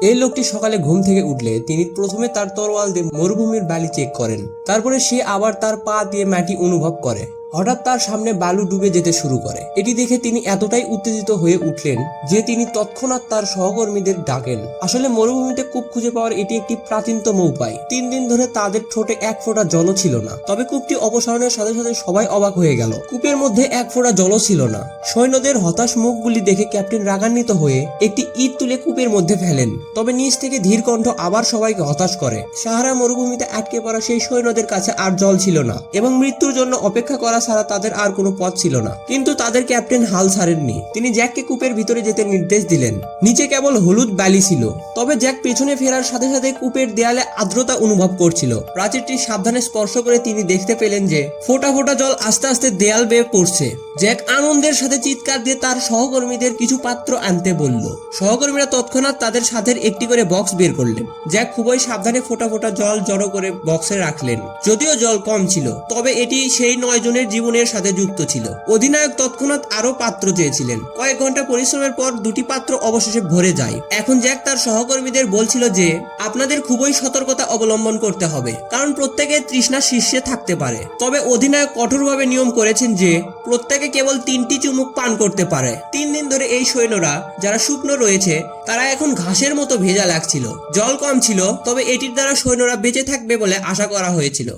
এই লোকটি সকালে ঘুম থেকে উঠলে তিনি প্রথমে তার তরোয়াল দিয়ে মরুভূমির বালি চেক করেন। তারপরে সে আবার তার পা দিয়ে মাটি অনুভব করে। হঠাৎ তার সামনে বালু ডুবে যেতে শুরু করে। এটি দেখে তিনি এতটাই উত্তেজিত হয়ে উঠলেন যে তিনি তৎক্ষণাৎ তার সহকর্মীদের ডাকেন। আসলে মরুভূমিতে কূপ খুঁজে পাওয়ার এটি একটি প্রাচীনতম উপায়। 3 দিন ধরে তাদের ঠোঁটে এক ফোঁটা জলও ছিল না। তবে কূপটি অপসারণের সাথে সাথে সবাই অবাক হয়ে গেল। কূপের মধ্যে এক ফোঁটা জলও ছিল না। সৈন্যদের হতাশ মুখগুলি দেখে ক্যাপ্টেন রাগান্বিত হয়ে একটি ইট তুলে কূপের মধ্যে ফেলেন। তবে নিচ থেকে ধীর কণ্ঠ আবার সবাইকে হতাশ করে। সাহারা মরুভূমিতে আটকে পড়া সেই সৈন্যদের কাছে আর জল ছিল না এবং মৃত্যুর জন্য অপেক্ষা করা ছাড়া তাদের আর কোনো পথ ছিল না। কিন্তু তাদের ক্যাপ্টেন হাল ছাড়েননি। তিনি জ্যাককে কূপের ভিতরে যেতে নির্দেশ দিলেন। নিচে কেবল হলুদ বালি ছিল। তবে জ্যাক পেছনে ফেরার সাথে সাথে কূপের দেয়ালে আর্দ্রতা অনুভব করছিল। প্রাচীরটি সাবধানে স্পর্শ করে তিনি দেখতে পেলেন যে ফোঁটা ফোঁটা জল আস্তে আস্তে দেয়াল বেয়ে পড়ছে। জ্যাক আনন্দের সাথে চিৎকার দিয়ে তার সহকর্মীদের কিছু পাত্র আনতে বলল। সহকর্মীরা তৎক্ষণাৎ তাদের সাথে একটি করে বক্স বের করলেন। জ্যাক খুবই সাবধানে ফোঁটা ফোঁটা জল জড়ো করে বক্সে রাখলেন। যদিও জল কম ছিল, তবে এটি সেই 9 জনের জীবনের সাথে যুক্ত ছিল। অধিনায়ক তৎক্ষণাৎ আরো পাত্র চেয়েছিলেন। কয়েক ঘন্টা পরিশ্রমের পর 2টি পাত্র অবশেষে ভরে যায়। এখন জ্যাক তার সহকর্মীদের বলছিল যে আপনাদের খুবই সতর্কতা অবলম্বন করতে হবে, কারণ প্রত্যেকের তৃষ্ণা শীর্ষে থাকতে পারে। তবে অধিনায়ক কঠোরভাবে নিয়ম করেছেন যে প্রত্যেকে কেবল 3টি চুমুক পান করতে পারে। 3 দিন ধরে এই সৈন্যরা যারা শুকনো রয়েছে তারা এখন ঘাসের মতো ভেজা লাগছিল। জল কম ছিল, তবে এটির দ্বারা সৈন্যরা বেঁচে থাকবে বলে আশা করা হয়েছিল।